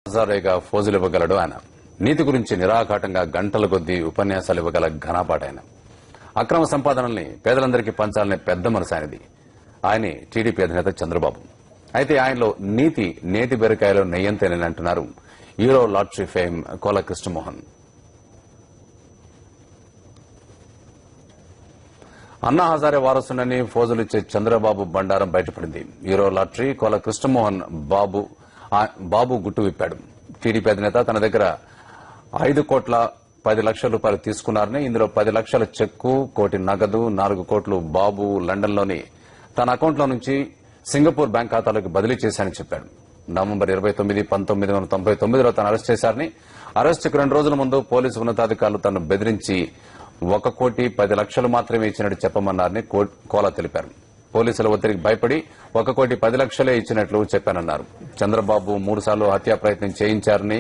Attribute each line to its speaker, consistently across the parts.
Speaker 1: హజారేగా ఫోజులు ఇవ్వగలడు ఆయన. నీతి గురించి నిరాఘాటంగా గంటల కొద్దీ ఉపన్యాసాలు ఇవ్వగల ఘనపాటైన. అక్రమ సంపాదనల్ని పేదలందరికీ పంచాలనే పెద్ద మనసు ఆయనది. ఆయనే టీడీపీ అధినేత చంద్రబాబు. అయితే ఆయనలో నీతి నేతి బెరకాయలో నెయ్యంతేనని అంటున్నారు హీరో లాటరీ ఫేమ్ కోల కృష్ణమోహన్. అన్నా హజారే వారసునని ఫోజులిచ్చే చంద్రబాబు బండారం బయటపడింది. హీరో లాటరీ కోల కృష్ణమోహన్ బాబు గుట్టు విప్పాడు. టీడీపీ అధినేత తన దగ్గర 5,10,00,000 తీసుకున్నారని, ఇందులో 10 లక్షల చెక్కు, 1 కోటి నగదు, 4 కోట్లు బాబు లండన్లోని తన అకౌంట్లో నుంచి సింగపూర్ బ్యాంక్ ఖాతాలోకి బదిలీ చేశారని చెప్పాడు. నవంబర్ 29, 1999లో తను అరెస్ట్ చేశారని, అరెస్టుకు 2 రోజుల ముందు పోలీసు ఉన్నతాధికారులు తనను బెదిరించి 1,10,00,000 మాత్రమే ఇచ్చినట్టు చెప్పమన్నారని కోలా తెలిపారు. పోలీసుల ఒత్తిడికి భయపడి 1,10,00,000 ఇచ్చినట్లు చెప్పానన్నారు. చంద్రబాబు 3 సార్లు హత్యా ప్రయత్నం చేయించారని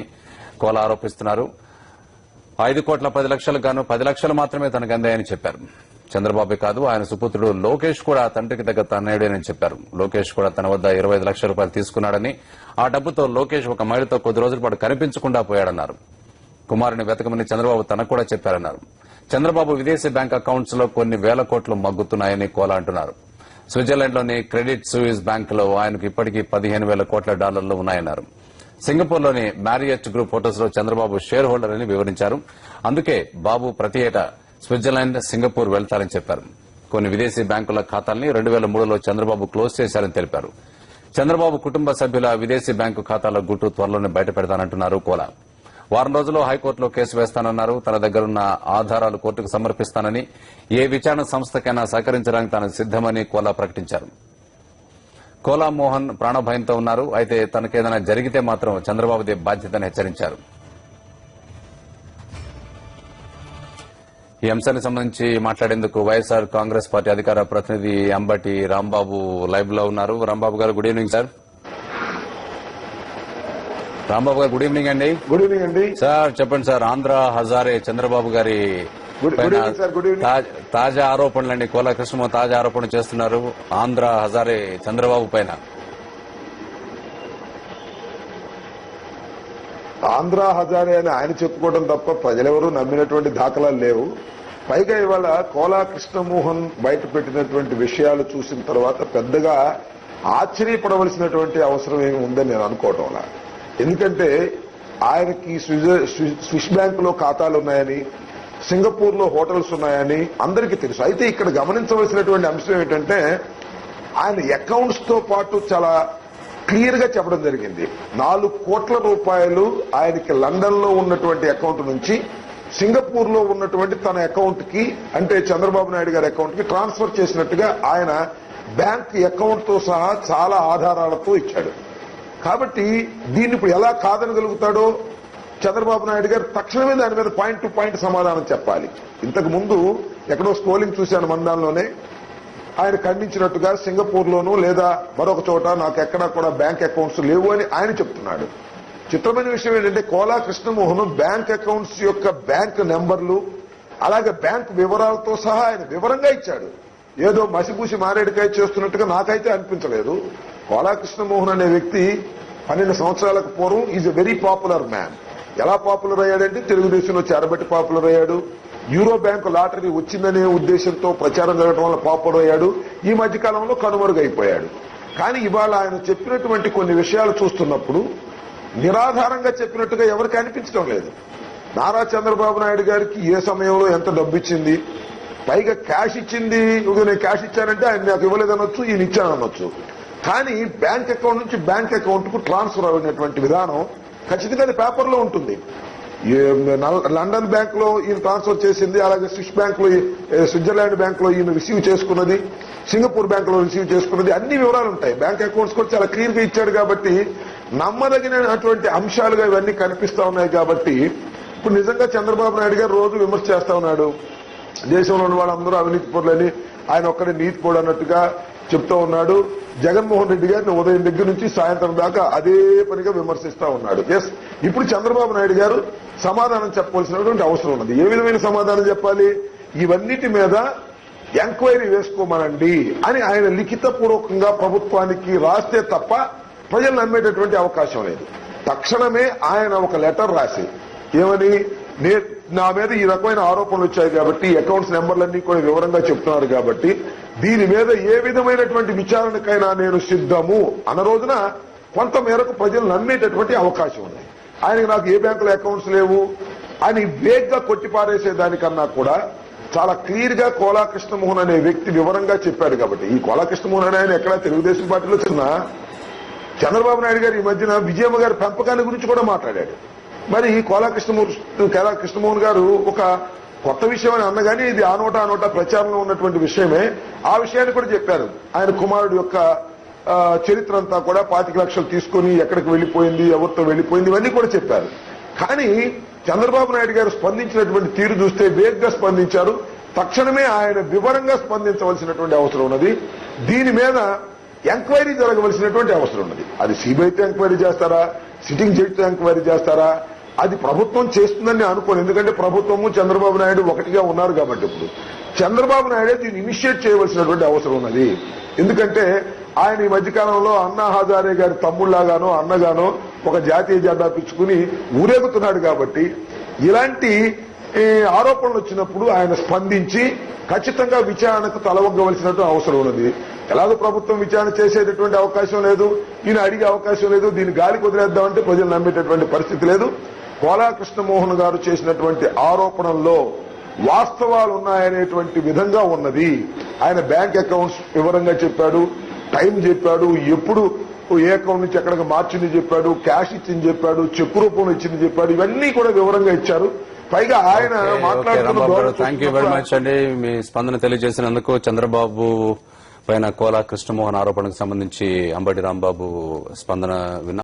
Speaker 1: కోలా ఆరోపిస్తున్నారు. 5,10,00,000 గాను 10 లక్షలు మాత్రమే తనకు అందాయని చెప్పారు. చంద్రబాబే కాదు, ఆయన సుపుత్రుడు లోకేష్ కూడా తండ్రికి దగ్గర తనయుడేనని చెప్పారు. లోకేష్ కూడా తన వద్ద 25 లక్షల రూపాయలు తీసుకున్నాడని, ఆ డబ్బుతో లోకేష్ ఒక మహిళతో కొద్ది రోజుల పాటు కనిపించకుండా పోయాడన్నారు. కుమారుని వెతకమని చంద్రబాబు తనకు కూడా చెప్పారన్నారు. చంద్రబాబు విదేశీ బ్యాంక్ అకౌంట్స్ లో కొన్ని వేల కోట్లు మగ్గుతున్నాయని కోలా అంటున్నారు. స్విట్జర్లాండ్లోని క్రెడిట్ సూయిస్ బ్యాంకులో ఆయనకు ఇప్పటికీ 15,000 కోట్ల డాలర్లు ఉన్నాయన్నారు. సింగపూర్లోని మ్యారియట్ గ్రూప్ హోటల్స్ లో చంద్రబాబు షేర్ హోల్డర్ అని వివరించారు. అందుకే బాబు ప్రతి ఏటా స్విట్జర్లాండ్, సింగపూర్ వెళ్తారని చెప్పారు. కొన్ని విదేశీ బ్యాంకుల ఖాతాల్ని 2003లో చంద్రబాబు క్లోజ్ చేశారని తెలిపారు. చంద్రబాబు కుటుంబ సభ్యుల విదేశీ బ్యాంకు ఖాతాల గుట్టు త్వరలోనే బయటపెడతానంటున్నారు కోలా. వారం రోజుల్లో హైకోర్టులో కేసు వేస్తానన్నారు. తన దగ్గరున్న ఆధారాలు కోర్టుకు సమర్పిస్తానని, ఏ విచారణ సంస్థకైనా సహకరించడానికి తాను సిద్దమని కోలా ప్రకటించారు. కోలా మోహన్ ప్రాణభయంతో ఉన్నారు. అయితే తనకేదైనా జరిగితే మాత్రం చంద్రబాబుదే బాధ్యతని హెచ్చరించారు. ఈ అంశానికి సంబంధించి మాట్లాడేందుకు వైఎస్ఆర్ కాంగ్రెస్ పార్టీ అధికార ప్రతినిధి అంబటి రాంబాబు లైవ్ లో ఉన్నారు. రాంబాబు గారు, గుడ్ ఈవినింగ్ సార్. రాంబాబు గారు, గుడ్ ఈవినింగ్ అండి.
Speaker 2: గుడ్ ఈవినింగ్ అండి.
Speaker 1: సార్ చెప్పండి సార్, ఆంధ్ర హజారే చంద్రబాబు గారి తాజా ఆరోపణలండి. కోలా కృష్ణమోహన్ తాజా ఆరోపణలు చేస్తున్నారు ఆంధ్ర హజారే చంద్రబాబు పైన.
Speaker 2: ఆంధ్ర హజారే అని ఆయన చెప్పుకోవడం తప్ప ప్రజలెవరూ నమ్మినటువంటి దాఖలాలు లేవు. పైగా ఇవాళ కోలా కృష్ణమోహన్ బయట పెట్టినటువంటి విషయాలు చూసిన తర్వాత పెద్దగా ఆశ్చర్యపడవలసినటువంటి అవసరం ఏమి ఉందని నేను అనుకోవటంలా. ఎందుకంటే ఆయనకి స్విస్ బ్యాంకులో ఖాతాలు ఉన్నాయని, సింగపూర్ లో హోటల్స్ ఉన్నాయని అందరికీ తెలుసు. అయితే ఇక్కడ గమనించవలసినటువంటి అంశం ఏంటంటే ఆయన అకౌంట్స్ తో పాటు చాలా క్లియర్ గా చెప్పడం జరిగింది. 4 కోట్ల రూపాయలు ఆయనకి లండన్ లో ఉన్నటువంటి అకౌంట్ నుంచి సింగపూర్ లో ఉన్నటువంటి తన అకౌంట్ కి, అంటే చంద్రబాబు నాయుడు గారి అకౌంట్ కి ట్రాన్స్ఫర్ చేసినట్టుగా ఆయన బ్యాంక్ అకౌంట్ తో సహా చాలా ఆధారాలతో ఇచ్చాడు. కాబట్టి దీన్ని ఇప్పుడు ఎలా కాదనగలుగుతాడో చంద్రబాబు నాయుడు గారు తక్షణమే దాని మీద పాయింట్ టు పాయింట్ సమాధానం చెప్పాలి. ఇంతకు ముందు ఎక్కడో స్క్రోలింగ్ చూశాను మందాల్లోనే, ఆయన ఖండించినట్టుగా సింగపూర్ లోనూ లేదా మరొక చోట నాకు ఎక్కడా కూడా బ్యాంక్ అకౌంట్స్ లేవు అని ఆయన చెప్తున్నాడు. చిత్రమైన విషయం ఏంటంటే కోలా కృష్ణమోహన్ బ్యాంక్ అకౌంట్స్ యొక్క బ్యాంక్ నెంబర్లు అలాగే బ్యాంక్ వివరాలతో సహా ఆయన వివరంగా ఇచ్చాడు. ఏదో మసిపూసి మారేడుకాయ చేస్తున్నట్టుగా నాకైతే అనిపించలేదు. కోలా కృష్ణమోహన్ అనే వ్యక్తి 12 సంవత్సరాలకు పూర్వం is a very popular man. ఎలా పాపులర్ అయ్యాడంటే తెలుగుదేశంలో చేరబెట్టి పాపులర్ అయ్యాడు. యూరో బ్యాంకు లాటరీ వచ్చిందనే ఉద్దేశంతో ప్రచారం జరగడం వల్ల పాపులర్ అయ్యాడు. ఈ మధ్యకాలంలో కనుమరుగైపోయాడు. కానీ ఇవాళ ఆయన చెప్పినటువంటి కొన్ని విషయాలు చూస్తున్నప్పుడు నిరాధారంగా చెప్పినట్టుగా ఎవరికి అనిపించడం లేదు. నారా చంద్రబాబు నాయుడు గారికి ఏ సమయంలో ఎంత డబ్బు ఇచ్చింది, పైగా క్యాష్ ఇచ్చింది, నేను క్యాష్ ఇచ్చానంటే ఆయన నాకు ఇవ్వలేదనొచ్చు, ఈయన ఇచ్చానొచ్చు. కానీ బ్యాంక్ అకౌంట్ నుంచి బ్యాంక్ అకౌంట్ కు ట్రాన్స్ఫర్ అయినటువంటి విధానం ఖచ్చితంగా అది పేపర్లో ఉంటుంది. లండన్ బ్యాంక్ లో ఈయన ట్రాన్స్ఫర్ చేసింది, అలాగే స్విస్ బ్యాంక్ లో, స్విట్జర్లాండ్ బ్యాంక్ లో ఈయన రిసీవ్ చేసుకున్నది, సింగపూర్ బ్యాంక్ లో రిసీవ్ చేసుకున్నది, అన్ని వివరాలు ఉంటాయి. బ్యాంక్ అకౌంట్స్ కూడా చాలా క్లియర్ గా ఇచ్చాడు. కాబట్టి నమ్మదగినటువంటి అంశాలుగా ఇవన్నీ కనిపిస్తా ఉన్నాయి. కాబట్టి ఇప్పుడు నిజంగా చంద్రబాబు నాయుడు గారు రోజు విమర్శ చేస్తా ఉన్నాడు. దేశంలో ఉన్న వాళ్ళందరూ అవినీతి పరులని, ఆయన ఒక్కడే నీతి పోడు అన్నట్టుగా చెప్తా ఉన్నాడు. జగన్మోహన్ రెడ్డి గారిని ఉదయం దగ్గర నుంచి సాయంత్రం దాకా అదే పనిగా విమర్శిస్తా ఉన్నాడు. ఎస్, ఇప్పుడు చంద్రబాబు నాయుడు గారు సమాధానం చెప్పవలసినటువంటి అవసరం ఉన్నది. ఏ విధమైన సమాధానం చెప్పాలి? ఇవన్నిటి మీద ఎంక్వైరీ వేసుకోమనండి అని ఆయన లిఖితపూర్వకంగా ప్రభుత్వానికి రాస్తే తప్ప ప్రజలు నమ్మేటటువంటి అవకాశం లేదు. తక్షణమే ఆయన ఒక లెటర్ రాసి ఏమని నా మీద ఈ రకమైన ఆరోపణలు వచ్చాయి కాబట్టి అకౌంట్స్ నెంబర్లన్నీ కూడా వివరంగా చెప్తున్నారు కాబట్టి దీని మీద ఏ విధమైనటువంటి విచారణకైనా నేను సిద్ధము అన్న రోజున కొంత మేరకు ప్రజలు నమ్మేటటువంటి అవకాశం ఉంది. ఆయనకి నాకు ఏ బ్యాంకులో అకౌంట్స్ లేవు అని వేగ్గా కొట్టిపారేసేదానికన్నా కూడా చాలా క్లియర్ గా కోలా కృష్ణమోహన్ అనే వ్యక్తి వివరంగా చెప్పాడు కాబట్టి ఈ కోలా కృష్ణమోహన్ అనే ఆయన ఎక్కడ తెలుగుదేశం పార్టీలో చిన్న చంద్రబాబు నాయుడు గారు ఈ మధ్యన విజయమ్మ గారి పెంపకాన్ని గురించి కూడా మాట్లాడాడు. మరి ఈ కోలా కృష్ణమోహన్ గారు ఒక కొత్త విషయం అని అన్నగానీ ఇది ఆ నోటా ప్రచారంలో ఉన్నటువంటి విషయమే. ఆ విషయాన్ని కూడా చెప్పారు. ఆయన కుమారుడు యొక్క చరిత్ర అంతా కూడా 25 లక్షలు తీసుకుని ఎక్కడికి వెళ్లిపోయింది, ఎవరితో వెళ్లిపోయింది, ఇవన్నీ కూడా చెప్పారు. కానీ చంద్రబాబు నాయుడు గారు స్పందించినటువంటి తీరు చూస్తే వేగ్గా స్పందించారు. తక్షణమే ఆయన వివరంగా స్పందించవలసినటువంటి అవసరం ఉన్నది. దీని మీద ఎంక్వైరీ జరగవలసినటువంటి అవసరం ఉన్నది. అది సిబిఐతో ఎంక్వైరీ చేస్తారా, సిట్టింగ్ జడ్జితో ఎంక్వైరీ చేస్తారా, అది ప్రభుత్వం చేస్తుందని అనుకోను. ఎందుకంటే ప్రభుత్వము చంద్రబాబు నాయుడు ఒకటిగా ఉన్నారు కాబట్టి ఇప్పుడు చంద్రబాబు నాయుడే దీన్ని ఇనిషియేట్ చేయవలసినటువంటి అవసరం ఉన్నది. ఎందుకంటే ఆయన ఈ మధ్యకాలంలో అన్నా హజారే గారి తమ్ముళ్లాగానో అన్నగానో ఒక జాతీయ జెండా పిచ్చుకుని ఊరేగుతున్నాడు కాబట్టి ఇలాంటి ఆరోపణలు వచ్చినప్పుడు ఆయన స్పందించి ఖచ్చితంగా విచారణకు తలవగ్గవలసినటువంటి అవసరం ఉన్నది. ఎలాగో ప్రభుత్వం విచారణ చేసేటటువంటి అవకాశం లేదు, ఈయన అడిగే అవకాశం లేదు. దీన్ని గాలికి వదిలేద్దామంటే ప్రజలు నమ్మేటటువంటి పరిస్థితి లేదు. కోలా కృష్ణమోహన్ గారు చేసినటువంటి ఆరోపణల్లో వాస్తవాలు ఉన్నాయనేటువంటి విధంగా ఉన్నది. ఆయన బ్యాంక్ అకౌంట్స్ వివరంగా చెప్పాడు, టైం చెప్పాడు, ఎప్పుడు ఏ అకౌంట్ నుంచి ఎక్కడికి మార్చింది చెప్పాడు, క్యాష్ ఇచ్చింది చెప్పాడు, చెక్ రూపంలో ఇచ్చింది చెప్పాడు. ఇవన్నీ కూడా వివరంగా ఇచ్చారు. పైగా ఆయన
Speaker 1: థ్యాంక్ యూ వెరీ మచ్ అండి మీ స్పందన తెలియజేసినందుకు. చంద్రబాబు పైన కోలా కృష్ణమోహన్ ఆరోపణకు సంబంధించి అంబటి రాంబాబు స్పందన విన్నా.